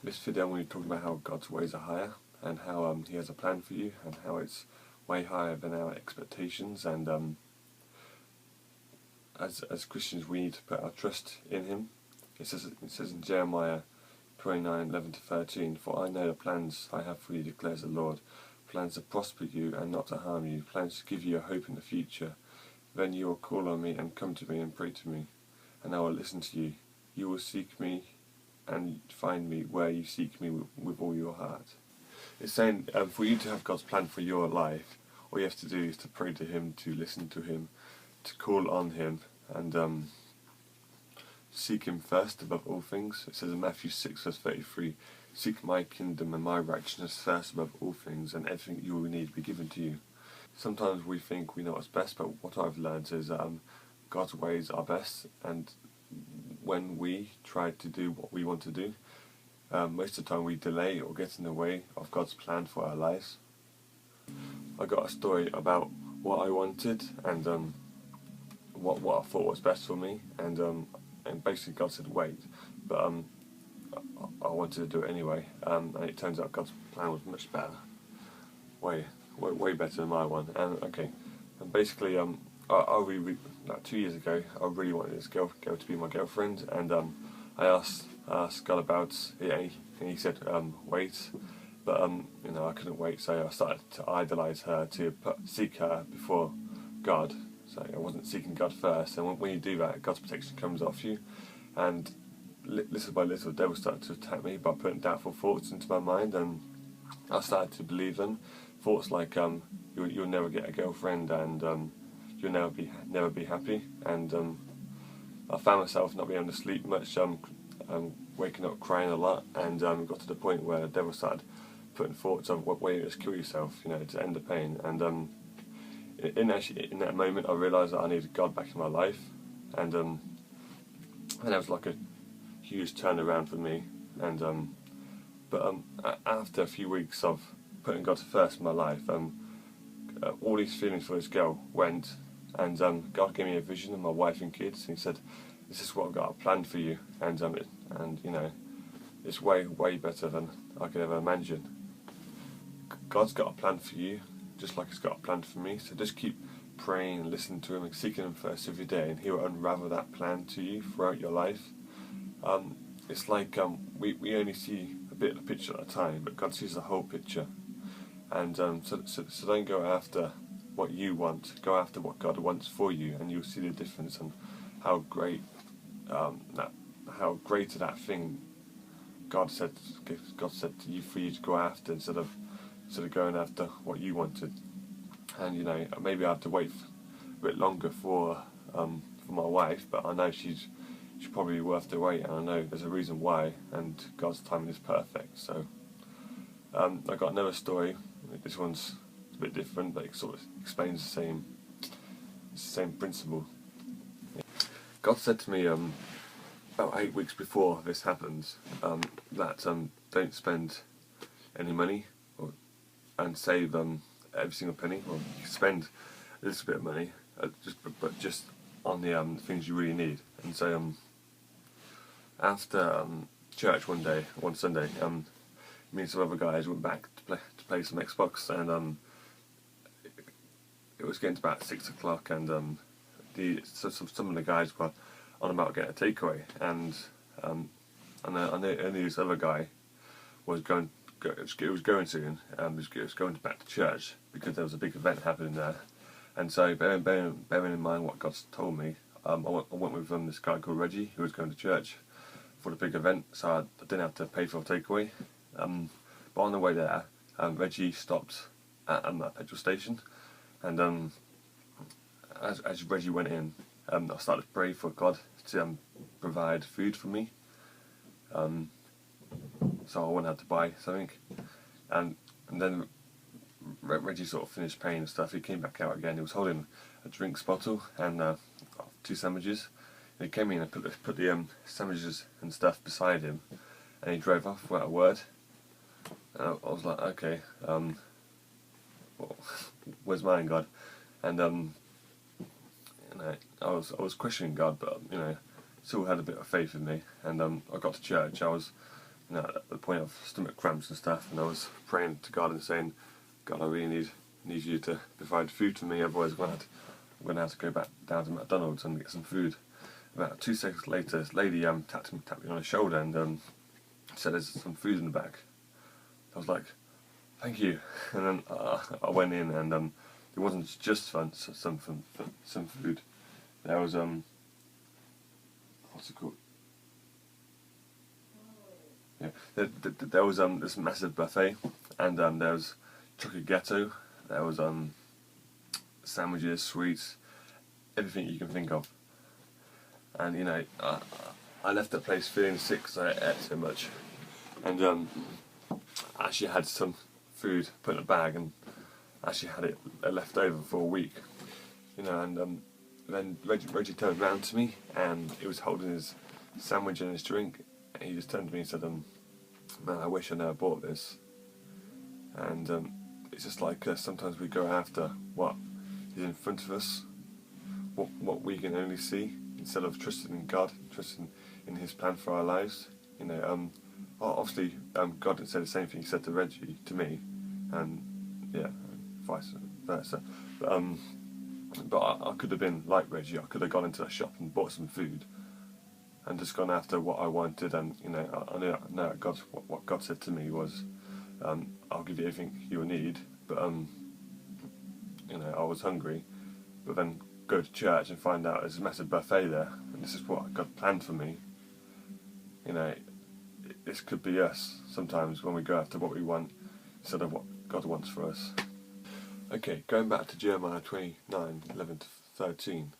This video I'm going to be talking about how God's ways are higher, and how He has a plan for you, and how it's way higher than our expectations. And as Christians, we need to put our trust in Him. It says in Jeremiah 29:11-13, "For I know the plans I have for you, declares the Lord, plans to prosper you and not to harm you, plans to give you a hope in the future. Then you will call on me and come to me and pray to me, and I will listen to you. You will seek me and find me where you seek me with all your heart." It's saying for you to have God's plan for your life, all you have to do is to pray to Him, to listen to Him, to call on Him, and seek Him first above all things. It says in Matthew 6:33, "Seek my kingdom and my righteousness first above all things, and everything you will need will be given to you." Sometimes we think we know what's best, but what I've learned is God's ways are best, and when we try to do what we want to do, most of the time we delay or get in the way of God's plan for our lives. I got a story about what I wanted and what I thought was best for me, and basically God said wait, but I wanted to do it anyway, and it turns out God's plan was much better, way better than my one. And basically like 2 years ago, I really wanted this girl to be my girlfriend, and I asked God about it, and he said wait, but I couldn't wait, so I started to idolize her, to seek her before God. So I wasn't seeking God first, and when you do that, God's protection comes off you, and little by little the devil started to attack me by putting doubtful thoughts into my mind, and I started to believe them. Thoughts like you'll never get a girlfriend, and you'll never be happy, and I found myself not being able to sleep much, waking up crying a lot, and got to the point where the devil started putting thoughts of what way you just kill yourself, to end the pain. And in that moment, I realised that I needed God back in my life, and that was like a huge turnaround for me. And but after a few weeks of putting God first in my life, all these feelings for this girl went, and God gave me a vision of my wife and kids, and He said, "This is what I've got planned for you," and it's way better than I could ever imagine. God's got a plan for you, just like He's got a plan for me. So just keep praying and listening to Him and seeking Him first every day, and He will unravel that plan to you throughout your life. It's like we only see a bit of the picture at a time, but God sees the whole picture. And so don't go after what you want, go after what God wants for you, and you'll see the difference and how great that thing God said to you for you to go after, instead of going after what you wanted. And maybe I have to wait a bit longer for my wife, but I know she's probably worth the wait, and I know there's a reason why, and God's timing is perfect. So I got another story. This one's a bit different, but it sort of explains the same principle. God said to me about 8 weeks before this happened that don't spend any money and save every single penny. Well, you spend a little bit of money, but just on the things you really need. And so after church one Sunday, me and some other guys went back to play some Xbox, and it was getting to about 6 o'clock, and some of the guys were on about getting a takeaway, and I knew this other guy was going soon. He was going back to church because there was a big event happening there. And so, bearing in mind what God's told me, I went with this guy called Reggie, who was going to church for the big event, so I didn't have to pay for a takeaway. But on the way there, Reggie stopped at a petrol station, and as Reggie went in, I started to pray for God to provide food for me, so I wouldn't have to buy something. And then Reggie sort of finished paying and stuff. He came back out again. He was holding a drinks bottle and 2 sandwiches. And he came in and put the sandwiches and stuff beside him, and he drove off without a word. And I was like, okay, well, where's mine, God? And I was questioning God, but still had a bit of faith in me. And I got to church. I was at the point of stomach cramps and stuff, and I was praying to God and saying, God, I really need you to provide food for me, otherwise I'm going to have to go back down to McDonald's and get some food. About 2 seconds later, this lady tapped me on the shoulder and said, there's some food in the back. I was like, thank you. And then I went in, and it wasn't just some food. There was what's it called? Yeah, there was this massive buffet, and there was chocolate ghetto. There was sandwiches, sweets, everything you can think of. And you know, I left the place feeling sick because I ate so much, and I actually had some food put in a bag, and actually had it left over for a week. You know, and then Reggie turned around to me, and he was holding his sandwich and his drink, and he just turned to me and said, man, I wish I never bought this. And it's just like sometimes we go after what is in front of us, what we can only see, instead of trusting in God, trusting in His plan for our lives. You know, obviously God didn't say the same thing He said to Reggie to me, and yeah, vice versa. But I could have been like Reggie. I could have gone into a shop and bought some food, and just gone after what I wanted. And you know, I know what God said to me was, I'll give you everything you will need. But you know, I was hungry, but then go to church and find out there's a massive buffet there, and this is what God planned for me. You know, this could be us sometimes when we go after what we want instead of what God wants for us. Okay, going back to Jeremiah 29:11-13.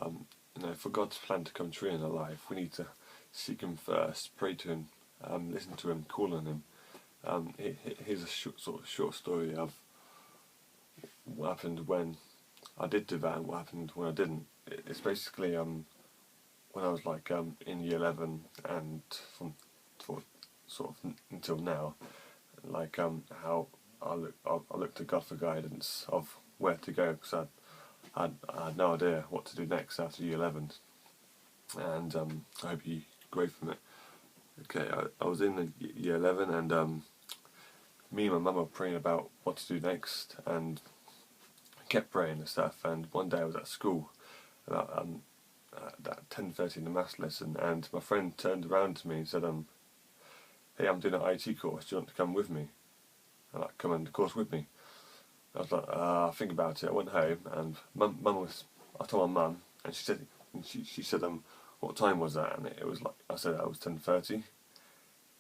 You know, for God's plan to come true in our life, we need to seek Him first, pray to Him, listen to Him, call on Him. Here's a short story of what happened when I did do that and what happened when I didn't. It's basically when I was like in year 11 and from sort of until now, like how I looked to God for guidance of where to go, because I had no idea what to do next after year 11, and I hope you grow from it. Okay, I was in year 11, and me and my mum were praying about what to do next, and I kept praying and stuff. And one day I was at school about at 10:30 in the maths lesson, and my friend turned around to me and said, hey, I'm doing an IT course, do you want to come with me? And like, come on the course with me. I was like, I'll think about it. I went home, and I told my mum, and she said, what time was that? And it was like, I said it was 10:30,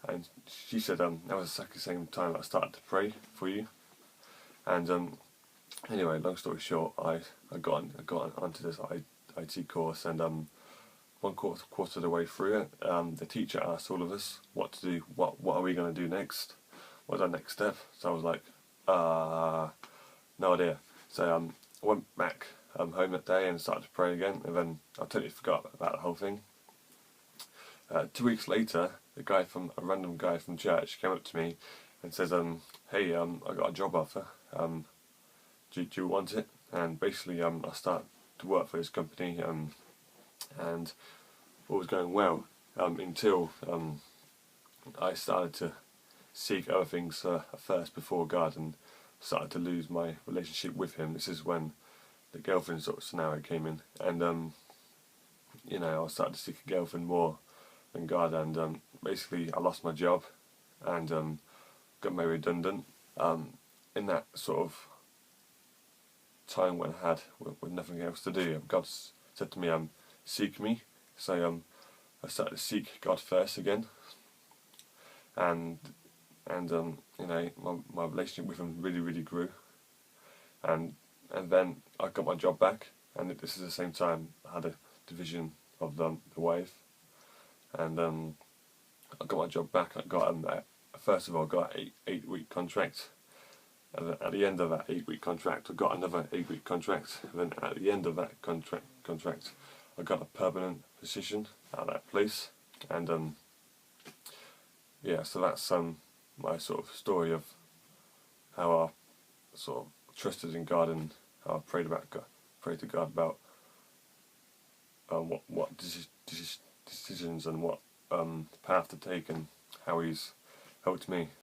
and she said, that was exactly the same time I started to pray for you. And anyway, long story short, I got onto this IT course, and one quarter of the way through it, the teacher asked all of us what to do. What are we going to do next? What's our next step? So I was like, no idea. So I went back home that day and started to pray again, and then I totally forgot about the whole thing. 2 weeks later, a random guy from church came up to me and says, hey, I got a job offer. Do you want it? And basically, I started to work for this company, and all was going well until I started to seek other things first before God, and started to lose my relationship with Him. This is when the girlfriend sort of scenario came in, and you know, I started to seek a girlfriend more than God, and basically I lost my job and got made redundant. In that sort of time when I had with nothing else to do, God said to me, seek me. So I started to seek God first again, and you know, my relationship with Him really grew, and then I got my job back, and this is the same time I had a division of the wife, and I got my job back. I got first of all got an 8-week contract, and then at the end of that 8-week contract I got another 8-week contract, and then at the end of that contract I got a permanent position at that place. And yeah, so that's my sort of story of how I sort of trusted in God, and how I prayed to God about what decisions and what path to take, and how He's helped me.